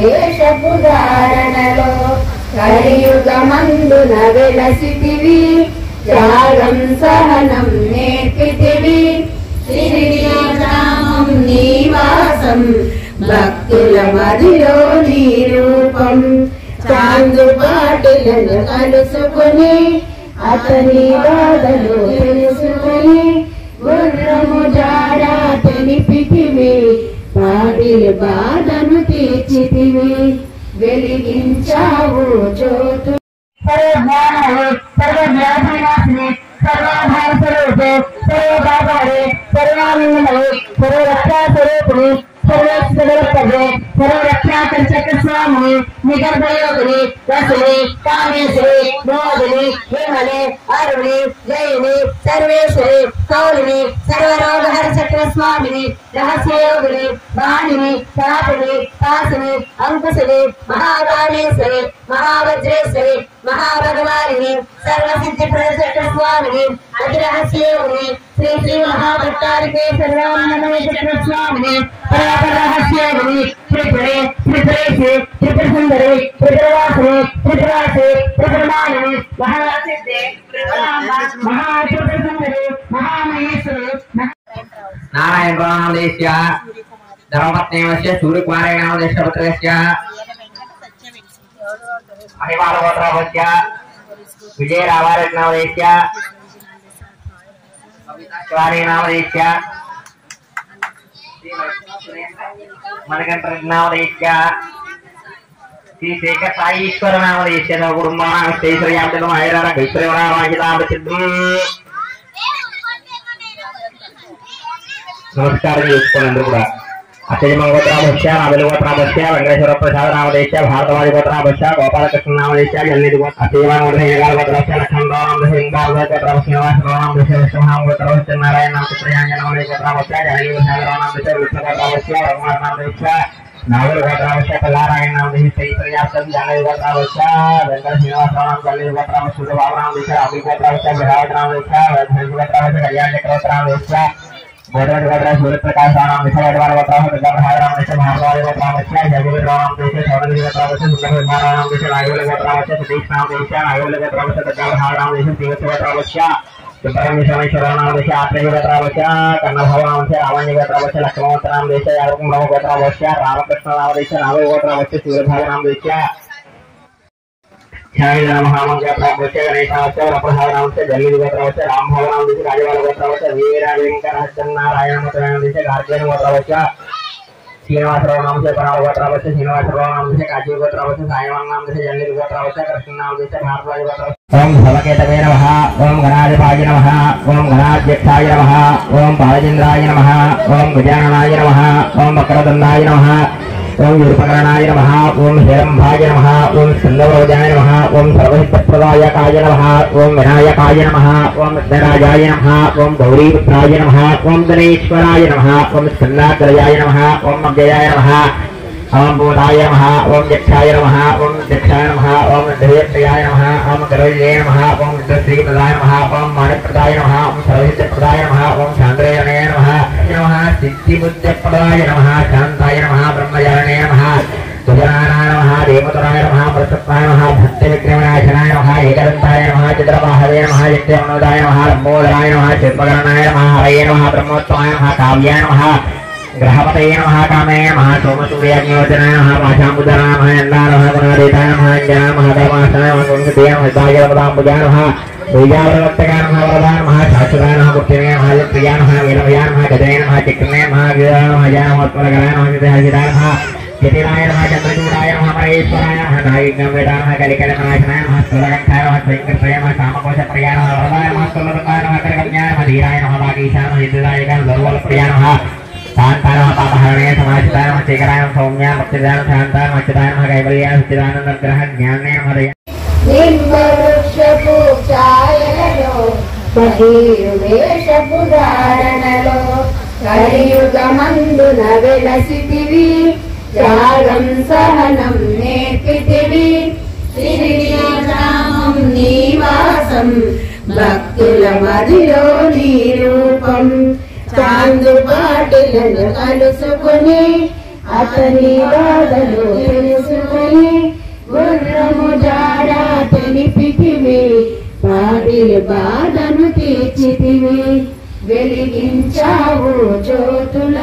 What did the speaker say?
వేషపుధారణలో కలియుగమందున వెలసితివి త్యాగం సహనం నేర్పితివి శ్రీరామం నీవాసం భక్తుల మదిలో నీ రూపం చాందుబాటులను కలుసుకుని అతని బాధలు తెలుసుకుని గుర్రము జాడా తెలిపితివి పాడిల బాధను తీర్చితివి వెలిగించావు జ్యోతు సర్వజ్ఞానవే సర్వజ్ఞానవినాశిని సర్వాధార స్వరూపే సర్వోపాధారే సర్వానందమయే సర్వరక్షాస్వరూపిణి सर्वोत्तरे सर्वरक्षाकर्षक स्वामी निगर्भयोगिनी रसनी कामेश्वरी मोदिनी विमले अरुणी जयिनी सर्वेश्वरी कौलिनी सर्वरोगहर्षक स्वामिनी रहस्ययोगिनी वाणिनी तापिनी तासिनी अंकुशिनी महाकालेश्वरी महावज्रेश्वरी महाभगवारिणी सर्वसिद्धिप्रदर्शक स्वामिनी अतिरहस्ययोगिनी श्री श्री महाभट्टारिके सर्वानंदमय स्वामिनी रहस्ययोगिनी त्रिपुरे त्रिपुरेशे त्रिपुरसुंदरे त्रिपुरवासिनी त्रिपुरासे त्रिपुरमालिनी महासिद्धे महात्रिपुरसुंदरे महामहेश्वरे नारायण नामदेश्य धर्मपत्नीमस्य सूर्यकुमारेण नामदेशपत्रस्य महिमालगोत्रस्य विजयरावारेण नामदेश्य शिवारेण नामदेश्य मनगंटर नामदेश्य श्री शेखर साईश्वर नामदेश्य कुटुंबानां श्रीश्रीयामदेव हैरार गैश्रेवणामाहितामचिद्दु नमस्कार చేసుకోండి కూడా అక్షయ మంగోత్రాభస్య అబిలగోత్రాభస్య వెంకటేశ్వర ప్రసాద నామదేశ్య భారతవాది గోత్రాభస్య గోపాలకృష్ణ నామదేశ్య జల్నిధి అక్షయమానోదయగాలగోత్రాభస్య లక్ష్మణరామదేశ్య గోత్రాభస్య నారాయణ నామదేశ్య జననీసాగరామదేశ్య విష్ణుగోత్రాభస్య రఘుమారనామదేశ్య నాగుల గోత్రాభస్య కళారాయణ నామదేశ్య శ్రీప్రయాసం జననీధి గోత్రాభస్య వెంకట శ్రీనివాసరామ జల్నిధి గోత్రాభస్య సూర్యబాబునామదేశ్య అభిల్ గోత్రాభస్య బిహావతనామదేశ్య గోత్రాభస్య కళ్యాణ చక్రవర్తనామదేశ్య गोदरेज गोदरेज सूर्य प्रकाश नाम विषयद्वार गोत्राम गंगाधर देश महाभारत गोत्राम देश जगुल नाम देश सौरभ गोत्राम देश सुंदर नाम देश नागोल गोत्राम देश सतीश नाम देश नागोल गोत्राम देश गंगाधर नाम देश देवस्य गोत्राम देश सुब्रह्मण्य सोमेश्वर नाम देश आत्रेय गोत्राम देश कन्नभव नाम देश रावण्य गोत्राम देश लक्ष्मण नाम देश यादव ब्रह्म गोत्राम देश रामकृष्ण नाम देश नागोल गोत्राम देश सूर्यभाग नाम देश महामंगलावस्य गणेशावस्य वरप्रसादनामस्य जल्निधि गोत्रावस्य रामभवनामस्य राजवाल गोत्रावस्य वीरवेंकटहस्तनारायण गोत्रावस्य गार्ग्यन गोत्रावस्य श्रीनिवासराव नामस्य पराव गोत्रावस्य श्रीनिवासराव नामस्य काजी गोत्रावस्य सायवान नामस्य जल्निधि गोत्रावस्य कृष्ण नामस्य भारद्वाज गोत्रावस्य ओम भवकेतवे नमः ओम गणाधिपाय नमः ओम गणाध्यक्षाय नमः ओम बालचंद्राय नमः ओम गजाननाय नमः ओम वक्रतुंडाय नमः ओम वीरपकरणाय नमः ओम हेरंभाय नमः ओम स्कंदवरोजाय नमः ओम सर्वहितप्रदायकाय नमः ओम विनायकाय नमः ओम विघ्नराजाय नमः ओम गौरीपुत्राय नमः ओम गणेश्वराय नमः ओम स्कंदाग्रजाय नमः ओम अव्ययाय नमः ओम बोधाय नमः ओम यक्षाय नमः ओम दक्षाय नमः ओम देवप्रियाय नमः ओम गरुडाय नमः ओम श्रीप्रदाय नमः ओम माणिप्रदाय नमः ओम सर्वहितप्रदाय नमः ओम शांतराय नमः सिद्धिबुद्धिप्रदाय नमः शांताय नमः ब्रह्मचारिणे नमः सुजनाय नमः देवतराय नमः प्रसन्नाय नमः भक्तविक्रमनाशनाय नमः एकदन्ताय नमः चित्रबाहवे नमः नित्यमनोदाय नमः लंबोदराय नमः शिल्पकरणाय नमः हरये नमः ब्रह्मोत्तमाय नमः काव्याय नमः ग्रहपतये नमः कामये नमः सोमसूर्याग्नियोजनाय नमः पाशाम्बुधराय नमः नन्दाय नमः गुणादेताय नमः अंजनाय नमः धर्माशनाय नमः गुणसुदेय नमः हितायपदाम्बुजाय नमः बीजावरवर्तकाय नमः वरदाय नमः शाश्वताय नमः मुक्तिने नमः प्रियाय नमः वीरभयाय नमः गजये नमः चिक्रणे नमः वीराय नमः जय नमः उत्पलकराय नमः हरिदाय नमः यतिराय नमः चन्द्रचूडाय नमः परेश्वराय नमः नागिगम्भीराय नमः कलिकलनाशनाय नमः स्थूलकण्ठाय नमः श्रीकृष्णाय नमः कामकोशप्रियाय नमः वरदाय नमः स्थूलकण्ठाय नमः करकन्याय नमः धीराय नमः वागीशाय नमः हितदाय दुर्बलप्रियाय नमः शांताय नमः पापहरणे समाचिताय नमः शेखराय नमः सौम्याय भक्तिदाय नमः शांताय नमः चिदाय नमः कैवल्याय सच्चिदानन्दग्रह ज्ञाने नमः నిమ్మవృక్షపుఛాయలలో వేషపుధారణలో కలియుగమందున వెలసితివి త్యాగం సహనం నేర్పితివి శ్రీరామం నీవాసం దీపం భక్తుల మదిలో నీ రూపం చాందు పాటలను కలుసుకొని అతని బాధలు తెలుసుకొని గుర్రము జాడ తెలిపితివి పాడిల బాధను తీర్చితివి వెలిగించావు జ్యోతుల